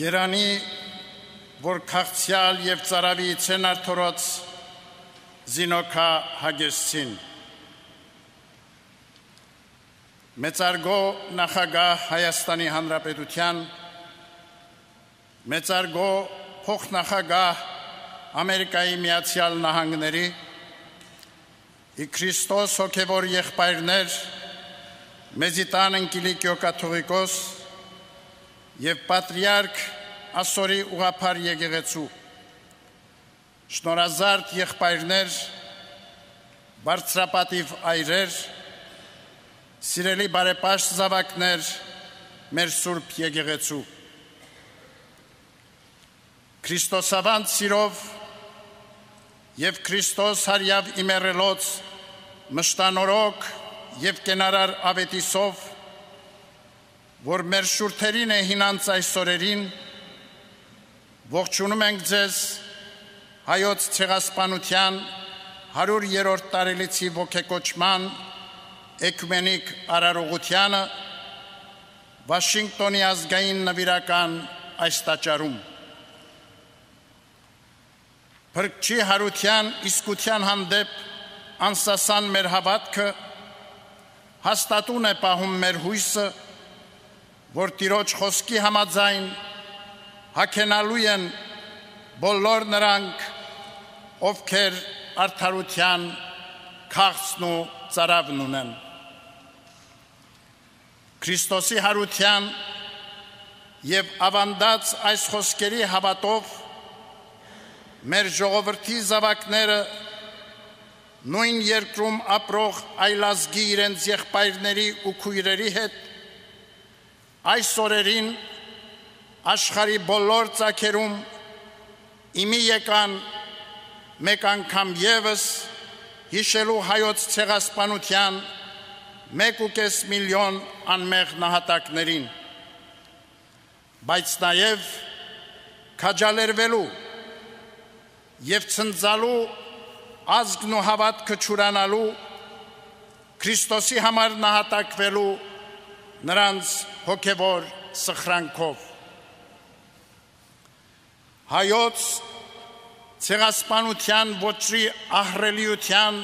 Երանի, որ քաղցյալ և ծարավի ցեն արդորոց զինոքա հագեսցին։ Մեծարգո նախագահ Հայաստանի Հանրապետության, մեծարգո փոխնախագահ Ամերիկայի Միացյալ Նահանգների, ի Քրիստոս հոգևոր եղբայրներ, մեծիտան ընկիլիկյո կաթողիկոս և պատրիարք ասորի ուղղափառ եկեղեցու, շնորհազարդ եղբայրներ, բարձրապատիվ այրեր, սիրելի բարեպաշտ զավակներ, մեր Սուրբ եկեղեցու։ Քրիստոսավանց սիրով և Քրիստոս հարյավ իմերելոց մշտանորոք և կենարար ավետիսով, որ մեր շուրթերին է հինանց այս օրերին, ողջունում ենք ձեզ հայոց ցեղասպանության 100-րդ տարելիցի ոգեկոչման էկումենիկ արարողությանը Վաշինգտոնի ազգային նվիրական այս տաճարում։ Փրկչի հարության իսկության հանդեպ անսասան մեր հավատքը հաստատուն է պահում մեր հույսը, որ Տիրոջ խոսքի համաձայն հագենալու են բոլոր նրանք, ովքեր արդարության քաղցն ու ծարավն ունեն։ Քրիստոսի հարության և ավանդած այս խոսքերի հավատով մեր ժողովրդի զավակները նույն երկրում ապրող այլազգի իրենց եղբայրների ու քույրերի հետ այս օրերին աշխարհի բոլոր ծագերում իմի եկան մեկ անգամ ևս հիշելու հայոց ցեղասպանության 1.5 միլիոն անմեղ նահատակներին, բայց նաև քաջալերվելու և ցնծալու ազգն ու հավատքը չուրանալու, Քրիստոսի համար նահատակվելու նրանց հոգևոր սխրանքով։ Հայոց ցեղասպանության ոճի ահռելիության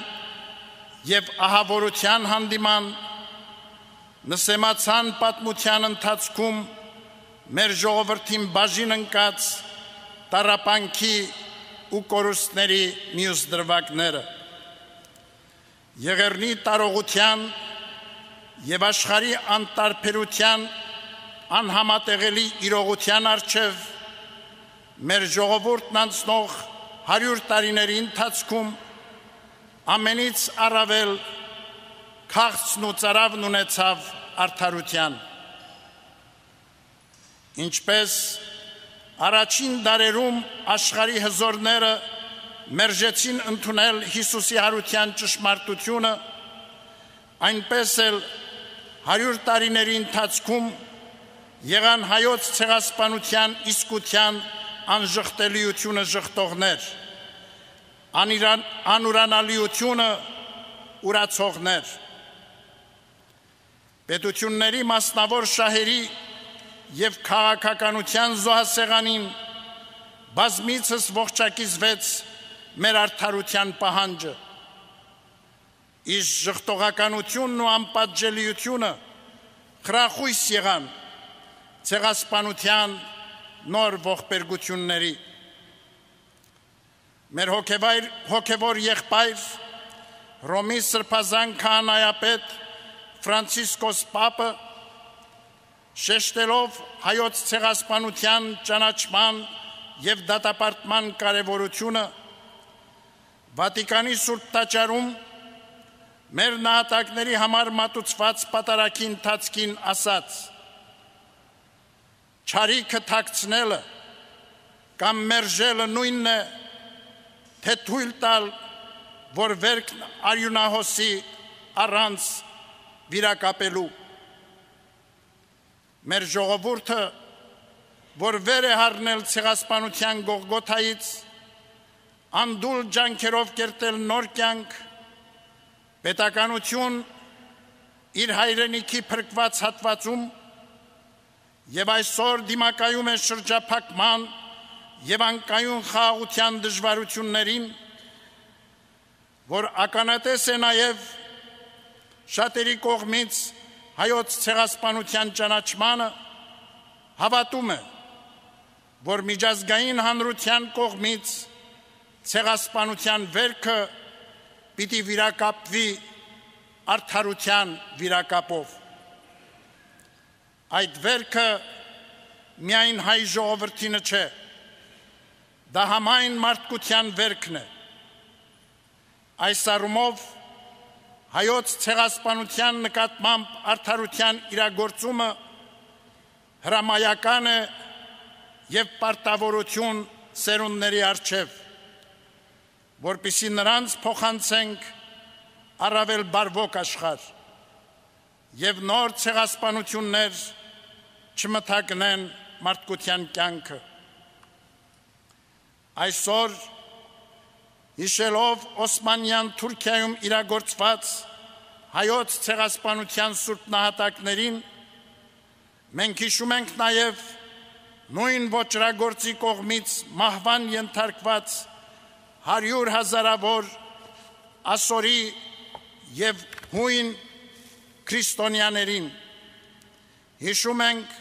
և ահավորության հանդիման նսեմացան պատմության ընթացքում մեր ժողովրդին բաժին ընկած տառապանքի ու կորուստների մյուս դրվագները, եղեռնի տարողության և աշխարհի անտարբերության անհամատեղելի իրողության առջև մեր ժողովուրդն անցնող 100 տարիների ընթացքում ամենից առավել քաղցն ու ծարավն ունեցավ արդարության։ Ինչպես առաջին դարերում աշխարհի հզորները մերժեցին ընդունել Հիսուսի հարության ճշմարտությունը, այնպես էլ 100 տարիների ընթացքում եղան հայոց ցեղասպանության իսկության անժխտելիությունը ժխտողներ, անուրանալիությունը ուրացողներ, պետությունների մասնավոր շահերի և քաղաքականության զոհասեղանին բազմիցս ողջակիզվեց մեր արդարության պահանջը, իսկ ժխտողականությունն ու անպատժելիությունը խրախույս եղան ցեղասպանության նոր ողբերգությունների։ Մեր հոգևոր եղբայր Հռոմի սրբազան քահանայապետ Ֆրանցիսկոս Պապը, շեշտելով հայոց ցեղասպանության ճանաչման և դատապարտման կարևորությունը, Վատիկանի Սուրբ տաճարում մեր նահատակների համար մատուցված պատարագի ընթացքին ասաց. «Չարիքը թաքցնելը կամ մերժելը նույնն է, թե թույլ տալ, որ վերքն արյունահոսի առանց վիրակապելու։ Մեր ժողովուրդը, որ վեր է հառնել ցեղասպանության Գողգոթայից, անդուլ ջանքերով կերտել նոր կյանք, պետականություն իր հայրենիքի փրկված հատվածում եւ այսօր դիմակայում է շրջափակման եւ անկայուն խաղաղության դժվարություններին, որ ականատես է նաեւ շատերի կողմից հայոց ցեղասպանության ճանաչմանը, հավատում է, որ միջազգային հանրության կողմից ցեղասպանության վերքը պիտի վիրակապվի արդարության վիրակապով։ Այդ վերքը միայն հայ ժողովրդինը չէ, դա համայն մարդկության վերքն է։ Այս առումով հայոց ցեղասպանության նկատմամբ արդարության իրագործումը հրամայական է եւ պարտավորություն սերունդների առջև, որպեսզի նրանց փոխանցենք առավել բարվոք աշխարհ եւ նոր ցեղասպանություններ չմթագնեն մարդկության կյանքը։ Այսօր հիշելով Օսմանյան Թուրքիայում իրագործված հայոց ցեղասպանության սուրբ նահատակներին, մենք հիշում ենք նաև նույն ոճրագործի կողմից մահվան ենթարկված 100 հազարավոր ասորի եւ հույն քրիստոնյաներին։ Հիշում ենք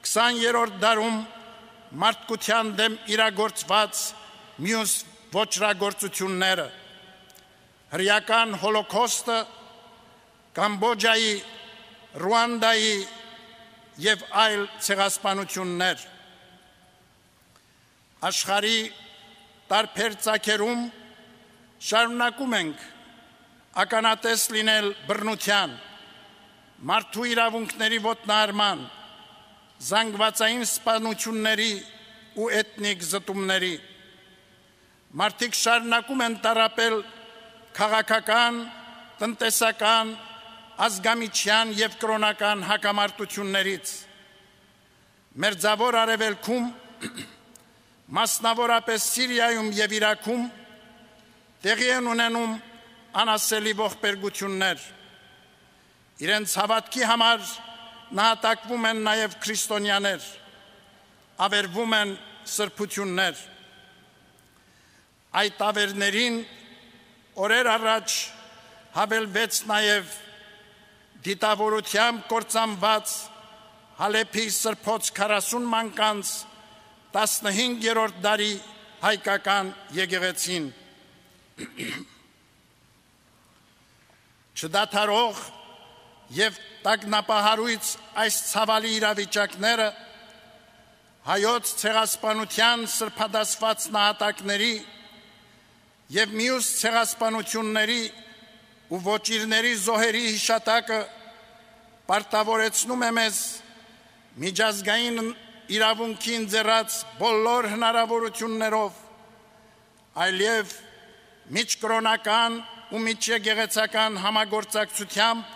20-րդ դարում մարդկության դեմ իրագործված մյուս ոճրագործությունները, հրեական հոլոքոստը, Կամբոջայի, Ռուանդայի եւ այլ ցեղասպանություններ։ Աշխարհի տարբեր ծագերում շարունակում ենք ականատես լինել բռնության, մարդու իրավունքների ոտնահարման, զանգվածային սպանությունների ու էթնիկ զտումների։ Մարդիկ շարունակում են տառապել քաղաքական, տնտեսական, ազգամիջյան եւ կրոնական հակամարտություններից։ Մերձավոր Արևելքում, մասնավորապես Սիրիայում եւ Իրաքում տեղի են ունենում անասելի ողբերգություններ։ Իրենց հավատքի համար նահատակվում են նաև քրիստոնյաներ, ավերվում են սրբություններ։ Այդ ավերներին օրեր առաջ հավելվեց նաև դիտավորությամբ կործանված Հալեփի սրբոց 40 մանկանց 15-րդ դարի հայկական եկեղեցին։ Չդադարող եւ տագնապահարույց այս ցավալի իրավիճակները հայոց ցեղասպանության սրբադասված նահատակների եւ մյուս ցեղասպանությունների ու ոճիրների զոհերի հիշատակը պարտավորեցնում է մեզ միջազգային իրավունքին ձեռած բոլոր հնարավորություններով, այլև միջկրոնական ու միջեկեղեցական համագործակցությամբ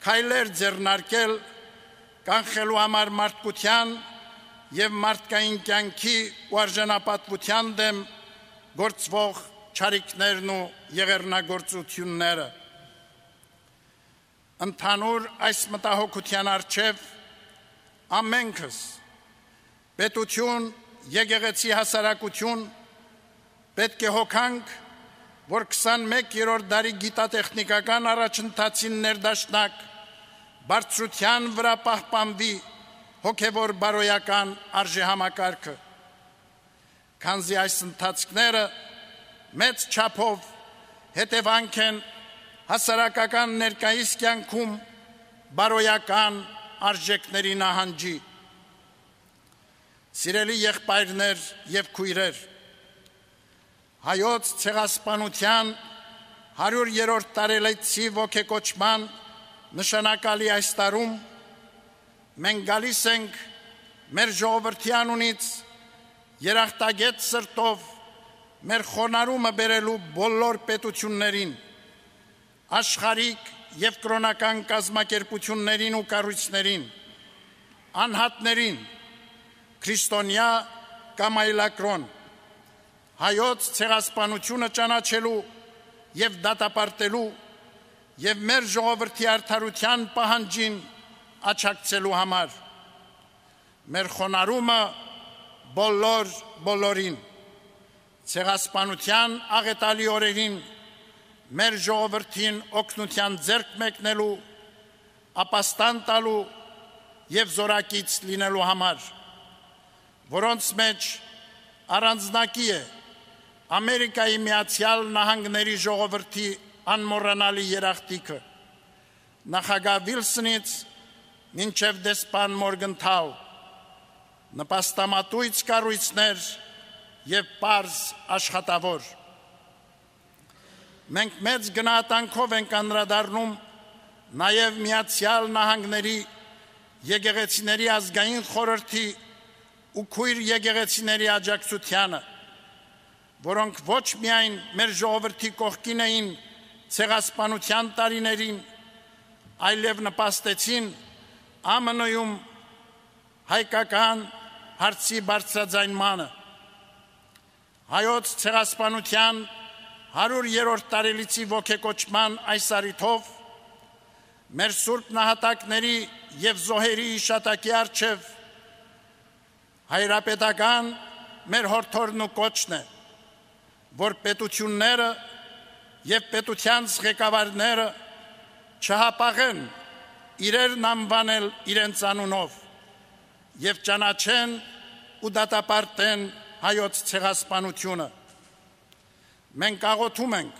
քայլեր ձեռնարկել կանխելու համար մարդկության եւ մարդկային կյանքի ու արժանապատվության դեմ գործվող չարիքներն ու եղեռնագործությունները։ Ընդհանուր այս մտահոգության առջև ամենքս պետություն, եկեղեցի հասարակություն պետք է հոգանք, որ 21-րդ դարի գիտատեխնիկական առաջընթացին ներդաշնակ բարձրության վրա պահպանվի հոգևոր բարոյական արժեհամակարգը, քանզի այս ընթացքները մեծ չափով հետևանք են հասարակական ներկայիս կյանքում բարոյական արժեքների նահանջի։ Սիրելի եղբայրներ եւ քույրեր, հայոց ցեղասպանության 100-րդ տարելիցի ոգեկոչման նշանակալի այս տարում մենք գալիս ենք մեր ժողովրդի անունից երախտագետ սրտով մեր խոնարհումը բերելու բոլոր պետություններին, աշխարհիկ եւ կրոնական կազմակերպություններին ու կառույցներին, անհատներին, քրիստոնյա կամ այլակրոն, հայոց ցեղասպանությունը ճանաչելու եւ դատապարտելու եւ մեր ժողովրդի արդարության պահանջին աջակցելու համար։ մեր խոնարհումը բոլորին, ցեղասպանության աղետալի օրերին մեր ժողովրդին օգնության ձեռք մեկնելու, ապաստան տալու և զորակից լինելու համար, որոնց մեջ առանձնակի է Ամերիկայի Միացյալ Նահանգների ժողովրդի անմոռանալի երախտիկը, նախագահ Վիլսոնից մինչև դեսպան Մորգենթալ, նպաստամատույց կառույցներ և պարզ աշխատավոր։ Մենք մեծ գնահատանքով ենք անդրադառնում նաև Միացյալ Նահանգների եկեղեցիների ազգային խորհրդի ու քույր եկեղեցիների աջակցությանը, որոնք ոչ միայն մեր ժողովրդի կողքին էին ցեղասպանության տարիներին, այլև նպաստեցին ԱՄՆ-ում հայկական հարցի բարձրաձայնմանը։ Հայոց ցեղասպանության 100-րդ տարելիցի ոգեկոչման այս առիթով մեր սուրբ նահատակների և զոհերի հիշատակի առջև հայրապետական մեր հորդորն ու կոչն է, որ պետությունները և պետությանց ղեկավարները չհապաղեն իրերն անվանել իրենց անունով և ճանաչեն ու դատապարտեն հայոց ցեղասպանությունը։ Մենք աղոթում ենք,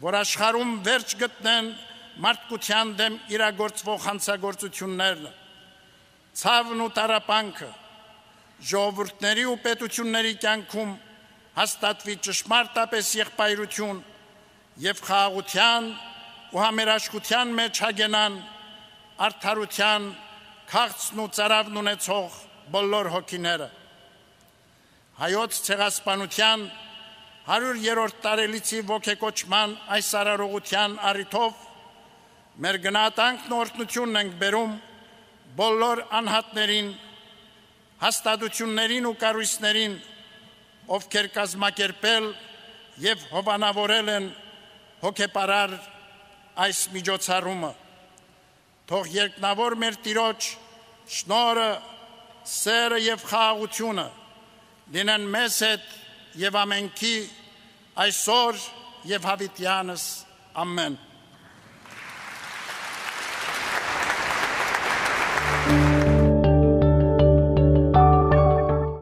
որ աշխարհում վերջ գտնեն մարդկության դեմ իրագործվող հանցագործություններն, ցավն ու տառապանքը, ժողովուրդների ու պետությունների կյանքում հաստատվի ճշմարտապես եղբայրություն և խաղաղության ու համերաշխության մեջ հագենան արդարության քաղցն ու ծարավն ունեցող բոլոր հոգիները։ Հայոց ցեղասպանության 100-րդ տարելիցի ոգեկոչման այս արարողության առիթով մեր գնահատանքն ու օրհնությունն ենք բերում բոլոր անհատներին, հաստատություններին ու կառույցներին, ովքեր կազմակերպել և հովանավորել են հոգեպարար այս միջոցառումը։ Թող երկնավոր մեր Տիրոջ շնորհը, սերը և խաղաղությունը լինեն մեզ հետ և ամենքի այսօր և հավիտյանս։ Ամեն։